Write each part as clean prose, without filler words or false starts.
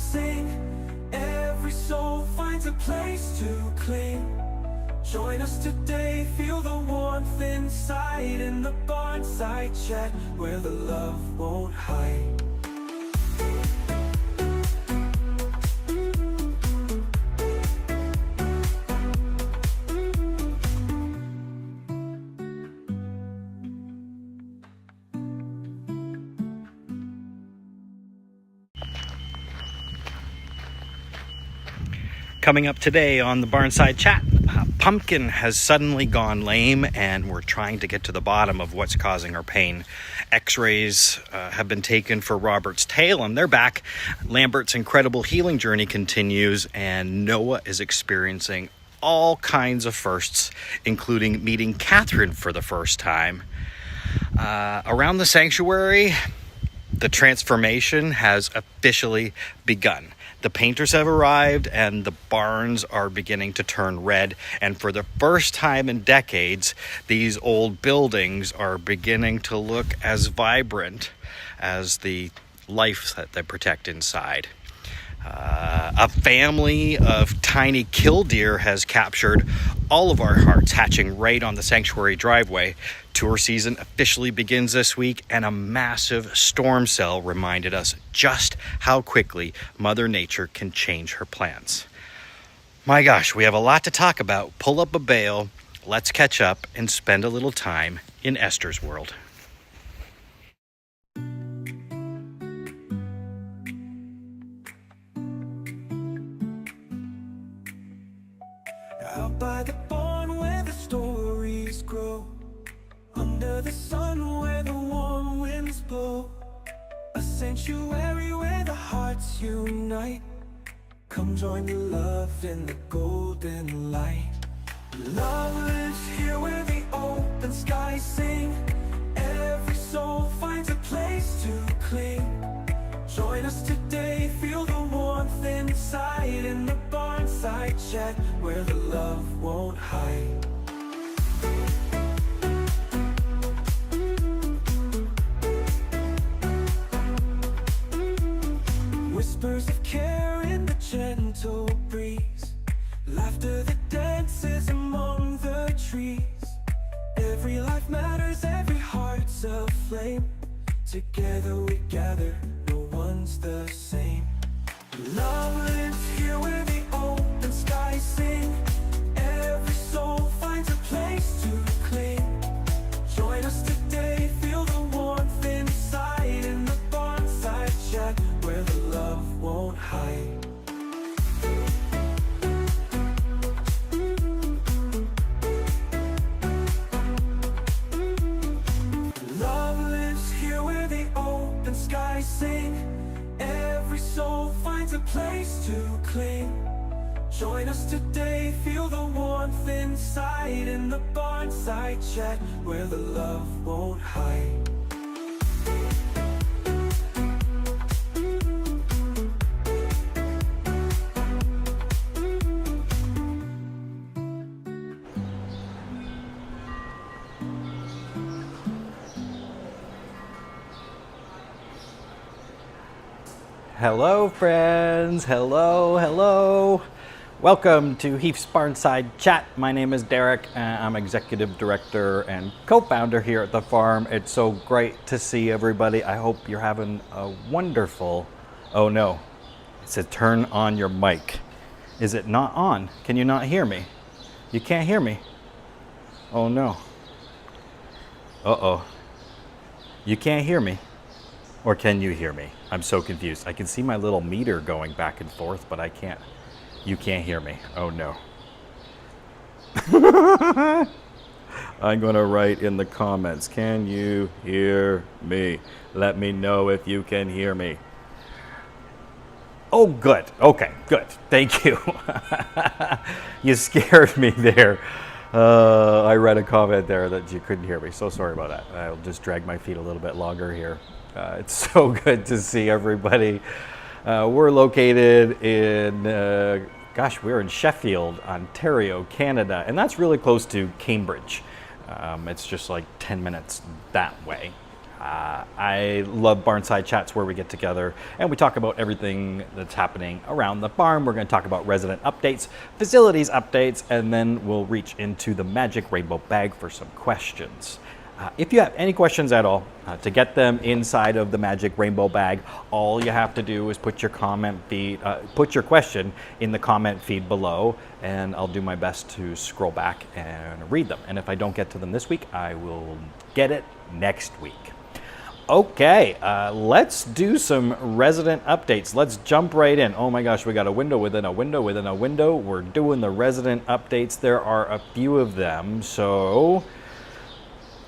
sing. Every soul finds a place to cling. Join us today, feel the warmth inside in the Barnside chat, where the love won't hide. Coming up today on the Barnside Chat, Pumpkin has suddenly gone lame and we're trying to get to the bottom of what's causing her pain. X-rays have been taken for Robert's tail and they're back. Lambert's incredible healing journey continues and Noah is experiencing all kinds of firsts, including meeting Catherine for the first time. Around the sanctuary, the transformation has officially begun. The painters have arrived and the barns are beginning to turn red. And for the first time in decades, these old buildings are beginning to look as vibrant as the life that they protect inside. A family of tiny killdeer has captured all of our hearts, hatching right on the sanctuary driveway. Tour season officially begins this week, and a massive storm cell reminded us just how quickly Mother Nature can change her plans. My gosh, we have a lot to talk about. Pull up a bale, let's catch up, and spend a little time in Esther's world. Out by the barn where the stories grow, under the sun where the warm winds blow, a sanctuary where the hearts unite. Come join the love in the golden light. Love lives here where the open skies sing. Every soul finds a place to cling. Join us today, feel the warmth inside in the Barnside chat, where the love won't hide. Whispers of care in the gentle breeze, laughter that dances among the trees. Every life matters, every heart's a flame. Together we gather, no one's the same. Love lives here where the open skies sing. Every soul finds a place to cling. Join us today, feel the warmth inside in the Barnside chat, where the love won't hide. Love lives here where the open skies sing. Every soul finds a place to cling. Join us today, feel the warmth inside in the Barnside chat, where the love won't hide. Hello friends, hello. Welcome to Heath's Barnside Chat. My name is Derek and I'm executive director and co-founder here at the farm. It's so great to see everybody. I hope you're having a wonderful, oh no, it said turn on your mic. Is it not on? Can you not hear me? You can't hear me? Oh no. Uh-oh. You can't hear me? Or can you hear me? I'm so confused. I can see my little meter going back and forth, but I can't. You can't hear me. Oh no. I'm gonna write in the comments, can you hear me? Let me know if you can hear me. Oh, good. Okay, good. Thank you. You scared me there. I read a comment there that you couldn't hear me. So sorry about that. I'll just drag my feet a little bit longer here. It's so good to see everybody. We're located in, we're in Sheffield, Ontario, Canada, and that's really close to Cambridge. It's just like 10 minutes that way. I love Barnside Chats, where we get together and we talk about everything that's happening around the farm. We're going to talk about resident updates, facilities updates, and then we'll reach into the magic rainbow bag for some questions. If you have any questions at all, to get them inside of the magic rainbow bag, all you have to do is put your put your question in the comment feed below, and I'll do my best to scroll back and read them. And if I don't get to them this week, I will get it next week. Okay, let's do some resident updates. Let's jump right in. Oh my gosh, we got a window within a window within a window. We're doing the resident updates. There are a few of them, so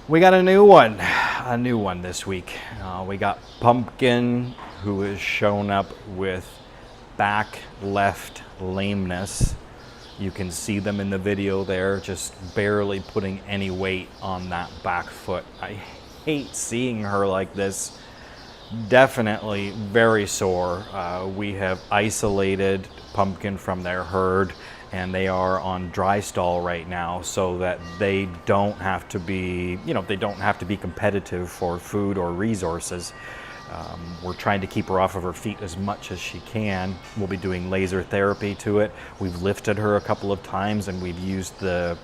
we got a new one this week. We got Pumpkin, who has shown up with back left lameness. You can see them in the video there, just barely putting any weight on that back foot. I hate seeing her like this. Definitely very sore. We have isolated Pumpkin from their herd, and they are on dry stall right now so that they don't have to be, they don't have to be competitive for food or resources. We're trying to keep her off of her feet as much as she can. We'll be doing laser therapy to it. We've lifted her a couple of times, and we've used the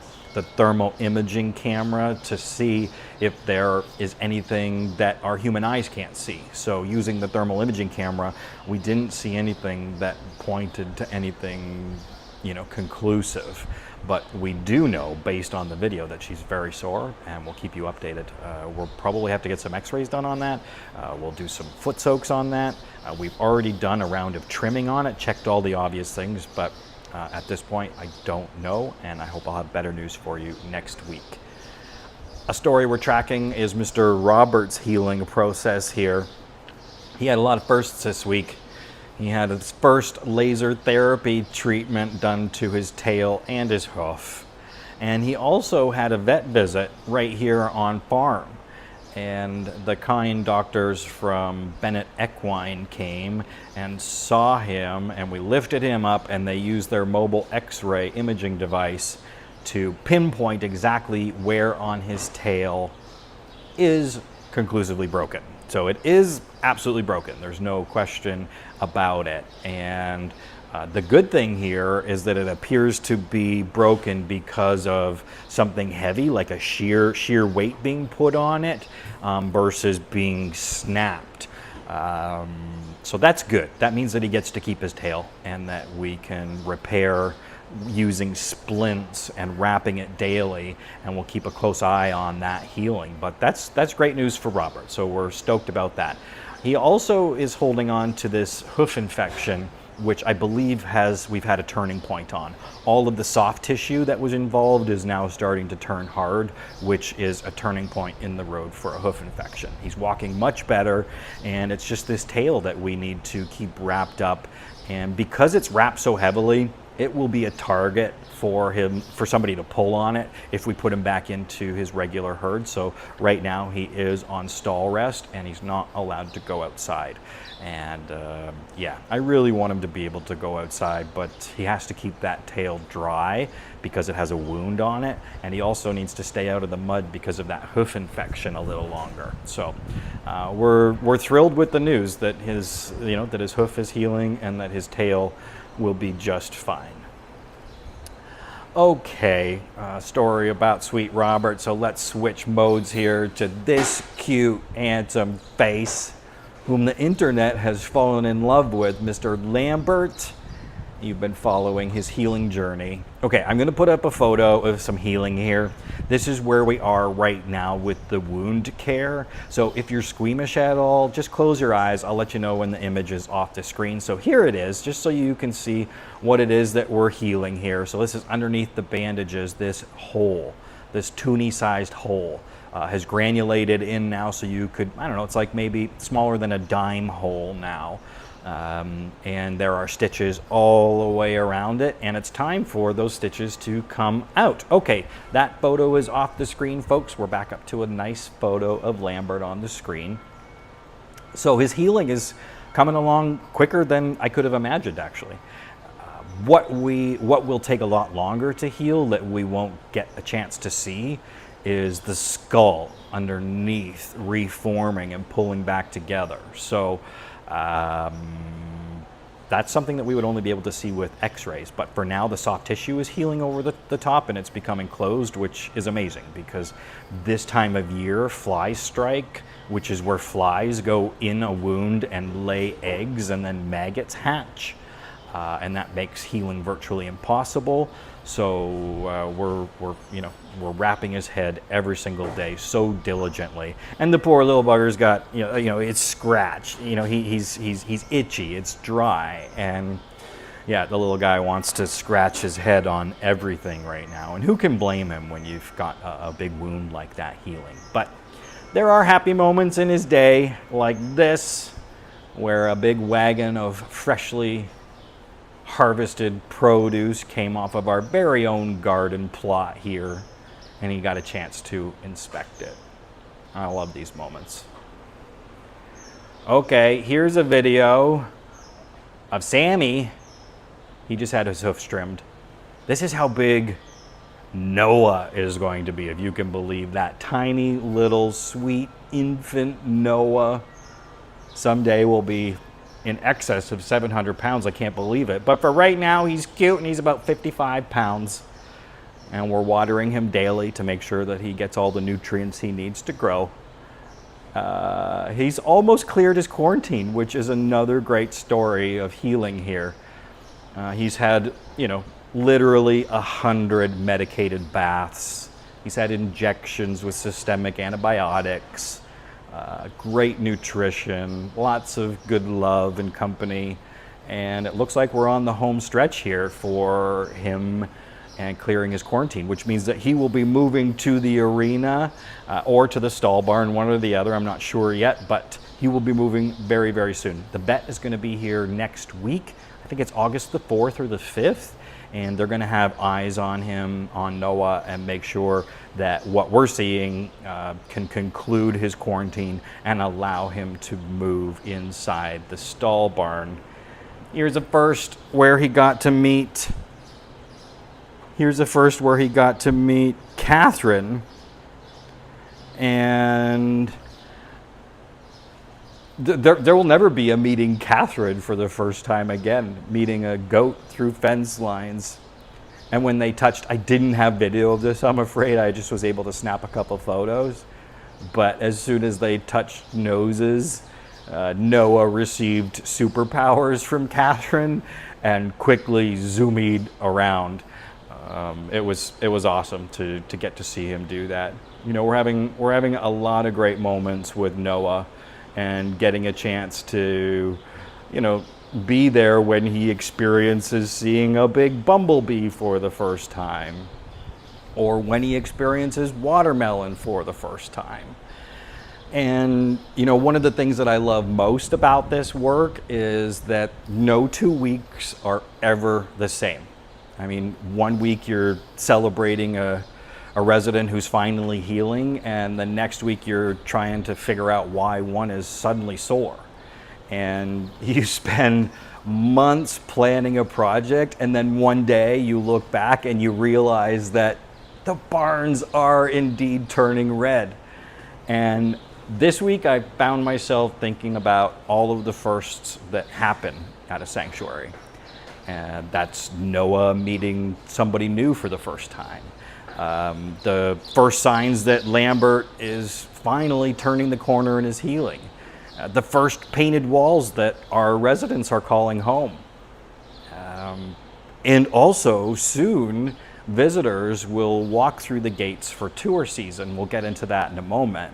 thermal imaging camera to see if there is anything that our human eyes can't see. So using the thermal imaging camera, we didn't see anything that pointed to anything conclusive, but we do know based on the video that she's very sore, and we'll keep you updated. We'll probably have to get some x-rays done on that. We'll do some foot soaks on that. We've already done a round of trimming on it, checked all the obvious things, but at this point I don't know, and I hope I'll have better news for you next week. A story we're tracking is Mr. Robert's healing process here. He had a lot of firsts this week. He had his first laser therapy treatment done to his tail and his hoof. And he also had a vet visit right here on farm. And the kind doctors from Bennett Equine came and saw him, and we lifted him up, and they used their mobile x-ray imaging device to pinpoint exactly where on his tail is conclusively broken. So it is absolutely broken. There's no question about it. And the good thing here is that it appears to be broken because of something heavy, like a sheer weight being put on it, versus being snapped. So that's good. That means that he gets to keep his tail, and that we can repair using splints and wrapping it daily, and we'll keep a close eye on that healing. But that's great news for Robert, so we're stoked about that. He also is holding on to this hoof infection, which I believe we've had a turning point on. All of the soft tissue that was involved is now starting to turn hard, which is a turning point in the road for a hoof infection. He's walking much better, and it's just this tail that we need to keep wrapped up. And because it's wrapped so heavily, it will be a target for somebody to pull on it if we put him back into his regular herd. So right now he is on stall rest, and he's not allowed to go outside. And yeah, I really want him to be able to go outside, but he has to keep that tail dry because it has a wound on it, and he also needs to stay out of the mud because of that hoof infection a little longer. So we're thrilled with the news that his hoof is healing and that his tail will be just fine. Okay, story about Sweet Robert. So let's switch modes here to this cute, handsome face, whom the internet has fallen in love with, Mr. Lambert. You've been following his healing journey. Okay, I'm gonna put up a photo of some healing here. This is where we are right now with the wound care. So if you're squeamish at all, just close your eyes. I'll let you know when the image is off the screen. So here it is, just so you can see what it is that we're healing here. So this is underneath the bandages, this hole, this toonie-sized hole. Has granulated in now, so you could, I don't know, it's like maybe smaller than a dime hole now. And there are stitches all the way around it, and it's time for those stitches to come out. Okay, that photo is off the screen, folks. We're back up to a nice photo of Lambert on the screen. So his healing is coming along quicker than I could have imagined, actually. What will take a lot longer to heal, that we won't get a chance to see, is the skull underneath reforming and pulling back together. So that's something that we would only be able to see with x-rays. But for now, the soft tissue is healing over the top and it's becoming closed, which is amazing because this time of year, flies strike, which is where flies go in a wound and lay eggs and then maggots hatch. And that makes healing virtually impossible. So we're wrapping his head every single day so diligently, and the poor little bugger's got it's scratched. He's itchy. It's dry, and yeah, the little guy wants to scratch his head on everything right now. And who can blame him when you've got a big wound like that healing? But there are happy moments in his day, like this, where a big wagon of freshly harvested produce came off of our very own garden plot here, and he got a chance to inspect it. I love these moments. Okay, here's a video of Sammy. He just had his hoofs trimmed. This is how big Noah is going to be, if you can believe that. Tiny little sweet infant Noah someday will be in excess of 700 pounds. I can't believe it. But for right now, he's cute and he's about 55 pounds. And we're watering him daily to make sure that he gets all the nutrients he needs to grow. He's almost cleared his quarantine, which is another great story of healing here. He's had, literally 100 medicated baths. He's had injections with systemic antibiotics. Great nutrition, lots of good love and company, and it looks like we're on the home stretch here for him and clearing his quarantine, which means that he will be moving to the arena or to the stall barn, one or the other. I'm not sure yet, but he will be moving very, very soon. The vet is going to be here next week. I think it's August the 4th or the 5th. And they're going to have eyes on him, on Noah, and make sure that what we're seeing can conclude his quarantine and allow him to move inside the stall barn. Here's a first where he got to meet. Catherine, and there will never be a meeting Catherine for the first time again, meeting a goat through fence lines. And when they touched, I didn't have video of this, I'm afraid. I just was able to snap a couple photos. But as soon as they touched noses, Noah received superpowers from Catherine and quickly zoomed around. It was awesome to get to see him do that. We're having a lot of great moments with Noah, and getting a chance to, be there when he experiences seeing a big bumblebee for the first time, or when he experiences watermelon for the first time. And, one of the things that I love most about this work is that no 2 weeks are ever the same. I mean, 1 week you're celebrating a resident who's finally healing, and the next week you're trying to figure out why one is suddenly sore. And you spend months planning a project, and then one day you look back and you realize that the barns are indeed turning red. And this week I found myself thinking about all of the firsts that happen at a sanctuary. And that's Noah meeting somebody new for the first time. The first signs that Lambert is finally turning the corner in his healing. The first painted walls that our residents are calling home. And also soon, visitors will walk through the gates for tour season. We'll get into that in a moment.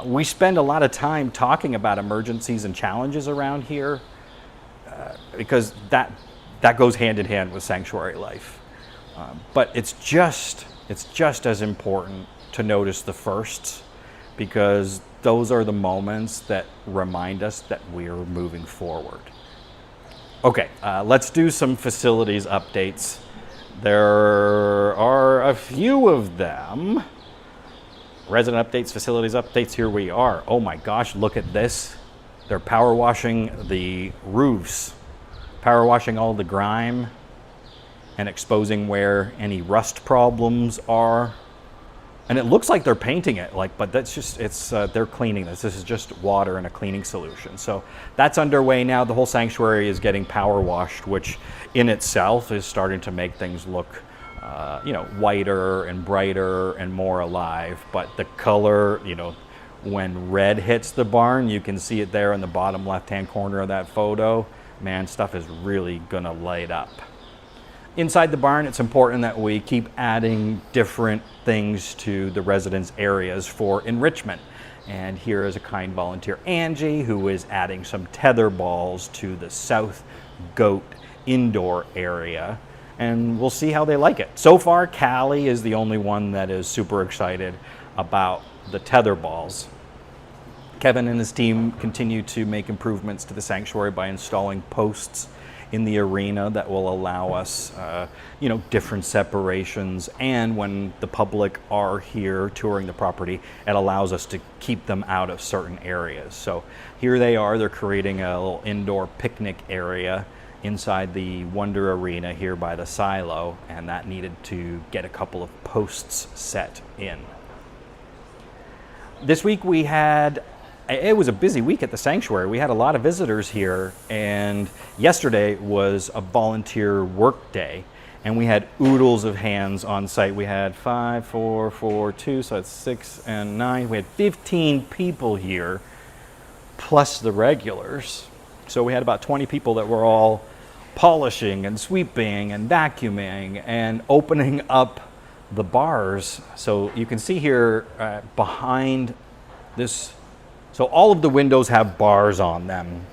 We spend a lot of time talking about emergencies and challenges around here because that goes hand in hand with sanctuary life. But it's just as important to notice the firsts, because those are the moments that remind us that we're moving forward. Okay, let's do some facilities updates. There are a few of them. Resident updates, facilities updates, here we are. Oh my gosh, look at this. They're power washing the roofs, power washing all the grime, and exposing where any rust problems are. And it looks like they're painting it, but that's just, they're cleaning this. This is just water and a cleaning solution. So that's underway now. The whole sanctuary is getting power washed, which in itself is starting to make things look, whiter and brighter and more alive. But the color, when red hits the barn, you can see it there in the bottom left-hand corner of that photo. Man, stuff is really gonna light up. Inside the barn, it's important that we keep adding different things to the residence areas for enrichment. And here is a kind volunteer, Angie, who is adding some tether balls to the south goat indoor area. And we'll see how they like it. So far, Callie is the only one that is super excited about the tether balls. Kevin and his team continue to make improvements to the sanctuary by installing posts in the arena that will allow us, different separations. And when the public are here touring the property, it allows us to keep them out of certain areas. So here they are, they're creating a little indoor picnic area inside the Wonder Arena here by the silo, and that needed to get a couple of posts set in. This week it was a busy week at the sanctuary. We had a lot of visitors here, and yesterday was a volunteer work day, and we had oodles of hands on site. We had 5, 4, 4, 2, so that's 6 and 9. We had 15 people here, plus the regulars. So we had about 20 people that were all polishing and sweeping and vacuuming and opening up the bars. So you can see here behind this. So all of the windows have bars on them,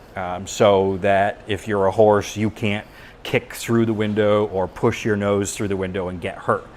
so that if you're a horse, you can't kick through the window or push your nose through the window and get hurt.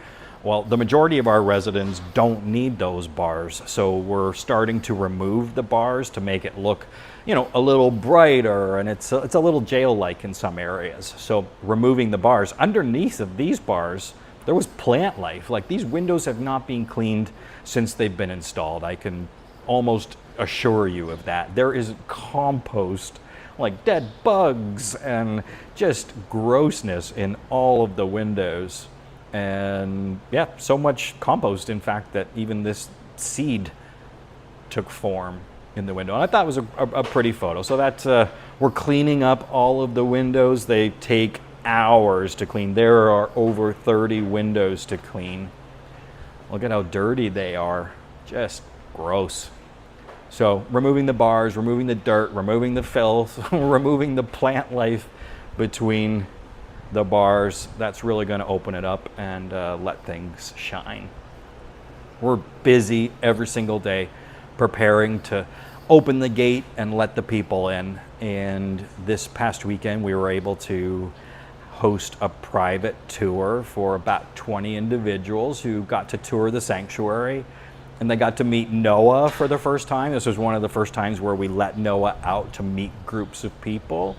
Well, the majority of our residents don't need those bars, so we're starting to remove the bars to make it look, a little brighter, and it's a little jail-like in some areas. So removing the bars, underneath of these bars, there was plant life. Like, these windows have not been cleaned since they've been installed. I can almost assure you of that. There is compost, like dead bugs and just grossness in all of the windows. And yeah, so much compost, in fact, that even this seed took form in the window. And I thought it was a pretty photo. So that's, we're cleaning up all of the windows. They take hours to clean. There are over 30 windows to clean. Look at how dirty they are. Just gross. So removing the bars, removing the dirt, removing the filth, removing the plant life between the bars, that's really going to open it up and let things shine. We're busy every single day preparing to open the gate and let the people in. And this past weekend, we were able to host a private tour for about 20 individuals who got to tour the sanctuary. And they got to meet Noah for the first time. This was one of the first times where we let Noah out to meet groups of people.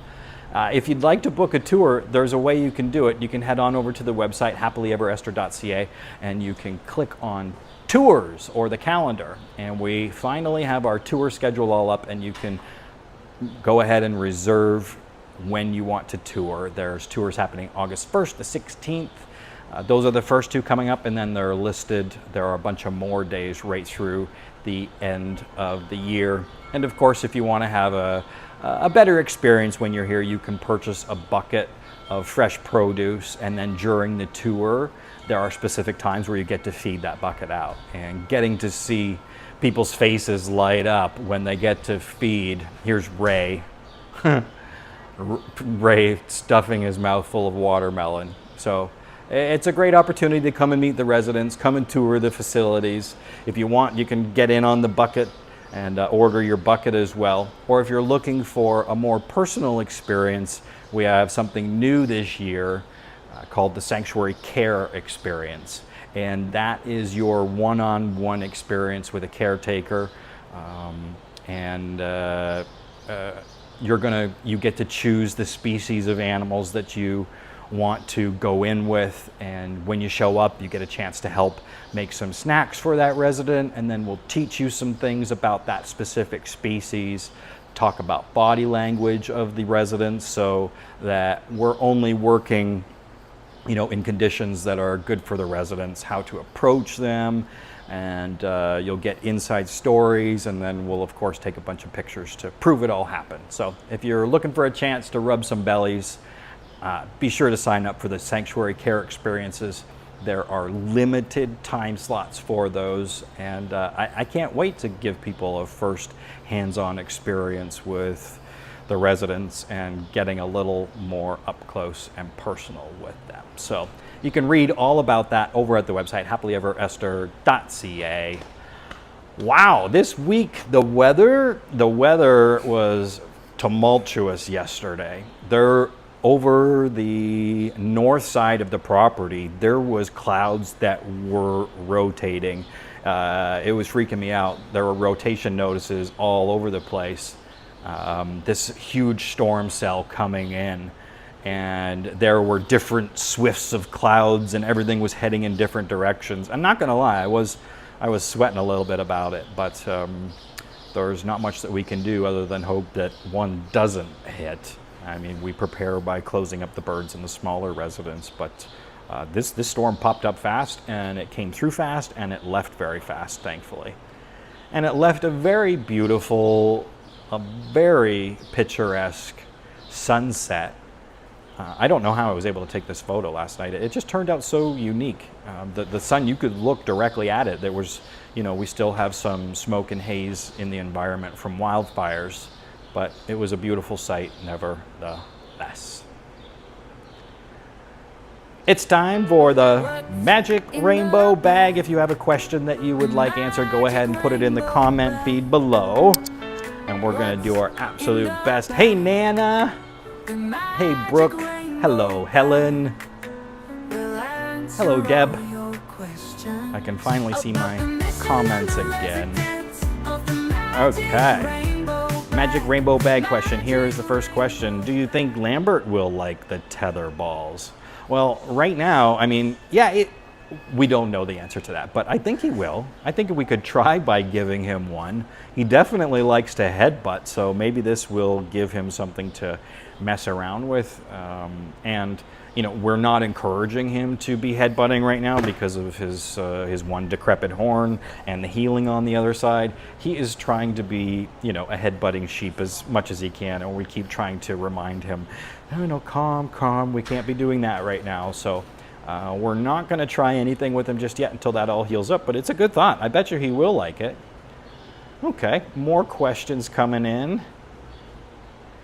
If you'd like to book a tour, there's a way you can do it. You can head on over to the website, happilyeveresther.ca, and you can click on tours or the calendar. And we finally have our tour schedule all up, and you can go ahead and reserve when you want to tour. There's tours happening August 1st, the 16th. Those are the first two coming up, and then they're listed. There are a bunch of more days right through the end of the year. And of course, if you want to have a better experience when you're here, you can purchase a bucket of fresh produce, and then during the tour, there are specific times where you get to feed that bucket out. And getting to see people's faces light up when they get to feed. Here's Ray. Ray stuffing his mouth full of watermelon. So it's a great opportunity to come and meet the residents, come and tour the facilities. If you want, you can get in on the bucket and order your bucket as well. Or if you're looking for a more personal experience, we have something new this year called the Sanctuary Care Experience. And that is your one-on-one experience with a caretaker. You get to choose the species of animals that you want to go in with, and when you show up, you get a chance to help make some snacks for that resident, and then we'll teach you some things about that specific species, talk about body language of the residents, so that we're only working in conditions that are good for the residents, how to approach them, and you'll get inside stories, and then we'll of course take a bunch of pictures to prove it all happened. So if you're looking for a chance to rub some bellies, be sure to sign up for the Sanctuary Care Experiences. There are limited time slots for those, and I can't wait to give people a first hands-on experience with the residents and getting a little more up close and personal with them. So you can read all about that over at the website happilyeveresther.ca. Wow, this week the weather was tumultuous yesterday. Over the north side of the property, there was clouds that were rotating. It was freaking me out. There were rotation notices all over the place. This huge storm cell coming in, and there were different swifts of clouds, and everything was heading in different directions. I'm not gonna lie, I was sweating a little bit about it, but there's not much that we can do other than hope that one doesn't hit. I mean, we prepare by closing up the birds in the smaller residents, but this storm popped up fast, and it came through fast, and it left very fast, thankfully. And it left a very beautiful, a very picturesque sunset. I don't know how I was able to take this photo last night. It just turned out so unique. The sun, you could look directly at it. There was, we still have some smoke and haze in the environment from wildfires, but it was a beautiful sight nevertheless. It's time for the Magic Rainbow Bag. If you have a question that you would like answered, go ahead and put it in the comment feed below. And we're gonna do our absolute best. Hey Nana, hey Brooke, hello Helen, hello Deb. I can finally see my comments again. Okay, Magic Rainbow Bag question. Here is the first question. Do you think Lambert will like the tether balls? Well, right now, I mean, we don't know the answer to that, but I think he will. I think we could try by giving him one. He definitely likes to headbutt, so maybe this will give him something to mess around with. And we're not encouraging him to be headbutting right now because of his one decrepit horn and the healing on the other side. He is trying to be, a headbutting sheep as much as he can, and we keep trying to remind him, calm, we can't be doing that right now. So we're not going to try anything with him just yet until that all heals up, but it's a good thought. I bet you he will like it. Okay, more questions coming in.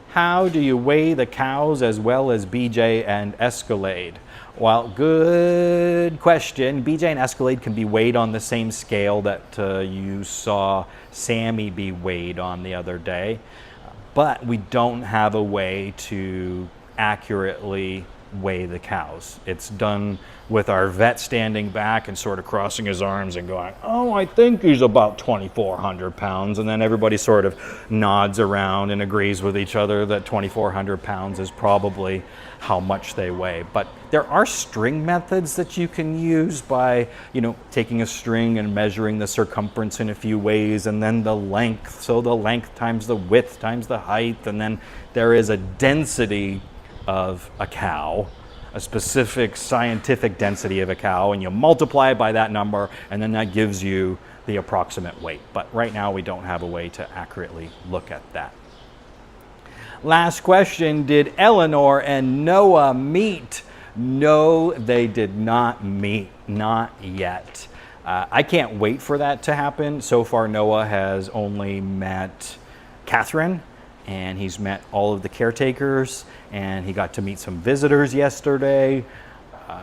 How do you weigh the cows as well as BJ and Escalade? Well, good question. BJ and Escalade can be weighed on the same scale that you saw Sammy be weighed on the other day, but we don't have a way to accurately weigh the cows. It's done with our vet standing back and sort of crossing his arms and going, oh, I think he's about 2,400 pounds. And then everybody sort of nods around and agrees with each other that 2,400 pounds is probably how much they weigh. But there are string methods that you can use by, taking a string and measuring the circumference in a few ways, and then the length. So the length times the width times the height, and then there is a density of a cow, a specific scientific density of a cow, and you multiply it by that number, and then that gives you the approximate weight. But right now we don't have a way to accurately look at that. Last question, did Eleanor and Noah meet? No, they did not meet, not yet. I can't wait for that to happen. So far, Noah has only met Catherine, and he's met all of the caretakers, and he got to meet some visitors yesterday.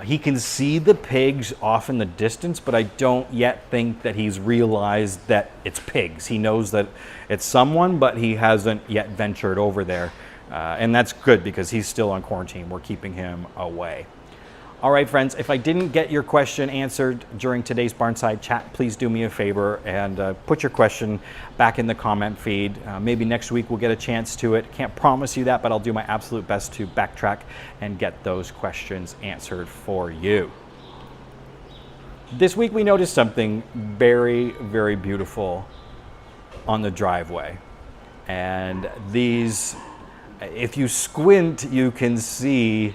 He can see the pigs off in the distance, but I don't yet think that he's realized that it's pigs. He knows that it's someone, but he hasn't yet ventured over there. And that's good because he's still on quarantine. We're keeping him away. All right, friends, if I didn't get your question answered during today's Barnside chat, please do me a favor and put your question back in the comment feed. Maybe next week we'll get a chance to it. Can't promise you that, but I'll do my absolute best to backtrack and get those questions answered for you. This week we noticed something very, very beautiful on the driveway. And these, if you squint, you can see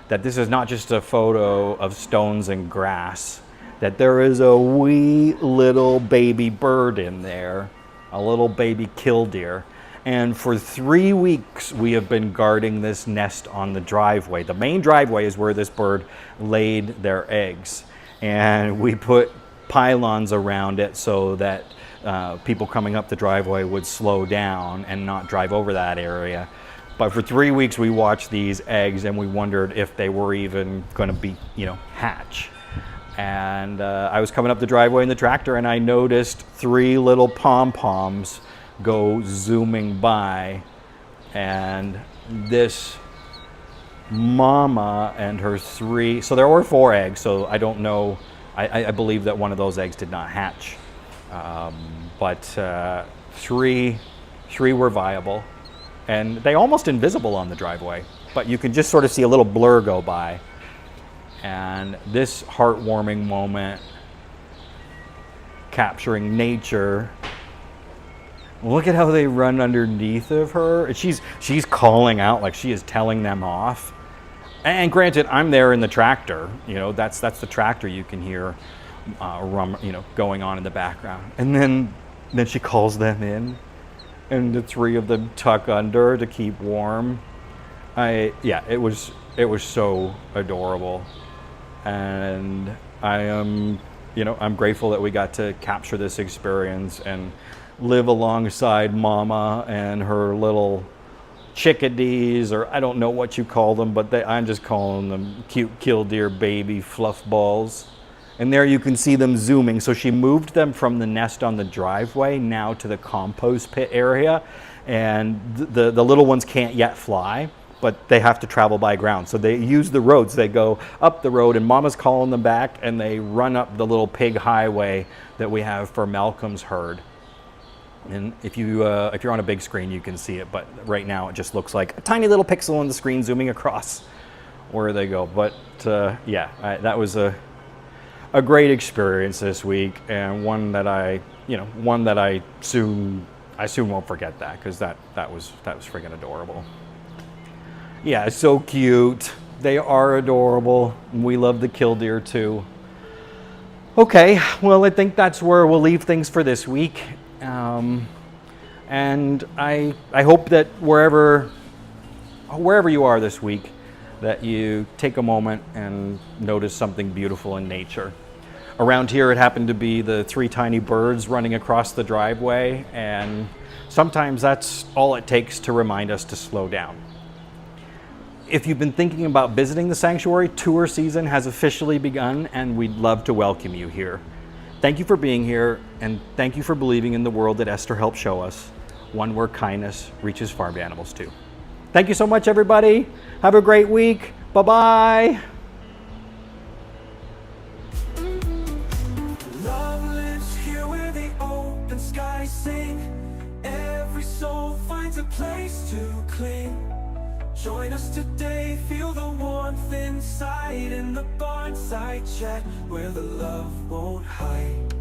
that this is not just a photo of stones and grass, that there is a wee little baby bird in there, a little baby killdeer. And for 3 weeks, we have been guarding this nest on the driveway. The main driveway is where this bird laid their eggs. And we put pylons around it so that people coming up the driveway would slow down and not drive over that area. But for 3 weeks, we watched these eggs and we wondered if they were even going to be, hatch. And I was coming up the driveway in the tractor and I noticed 3 little pom-poms go zooming by. And this mama and her 3, so there were 4 eggs, so I don't know, I believe that one of those eggs did not hatch. But 3 were viable. And they almost invisible on the driveway, but you can just sort of see a little blur go by. And this heartwarming moment, capturing nature. Look at how they run underneath of her. She's calling out like she is telling them off. And granted, I'm there in the tractor. That's the tractor you can hear, going on in the background. And then she calls them in. And the 3 of them tuck under to keep warm. It was so adorable, and I'm grateful that we got to capture this experience and live alongside Mama and her little chickadees, or I don't know what you call them, but I'm just calling them cute killdeer baby fluff balls. And there you can see them zooming. So she moved them from the nest on the driveway now to the compost pit area. And the little ones can't yet fly, but they have to travel by ground. So they use the roads. They go up the road and Mama's calling them back and they run up the little pig highway that we have for Malcolm's herd. And if you're on a big screen, you can see it. But right now it just looks like a tiny little pixel on the screen zooming across where they go. But that was a great experience this week, and one that I soon won't forget that, because that was friggin' adorable. Yeah, it's so cute. They are adorable. We love the killdeer too. Okay, well, I think that's where we'll leave things for this week. And I hope that wherever you are this week, that you take a moment and notice something beautiful in nature. Around here, it happened to be the 3 tiny birds running across the driveway, and sometimes that's all it takes to remind us to slow down. If you've been thinking about visiting the sanctuary, tour season has officially begun, and we'd love to welcome you here. Thank you for being here, and thank you for believing in the world that Esther helped show us, one where kindness reaches farm animals too. Thank you so much, everybody. Have a great week. Bye-bye. Love lives here where the open skies sing. Every soul finds a place to cling. Join us today, feel the warmth inside in the Barnside chat, where the love won't hide.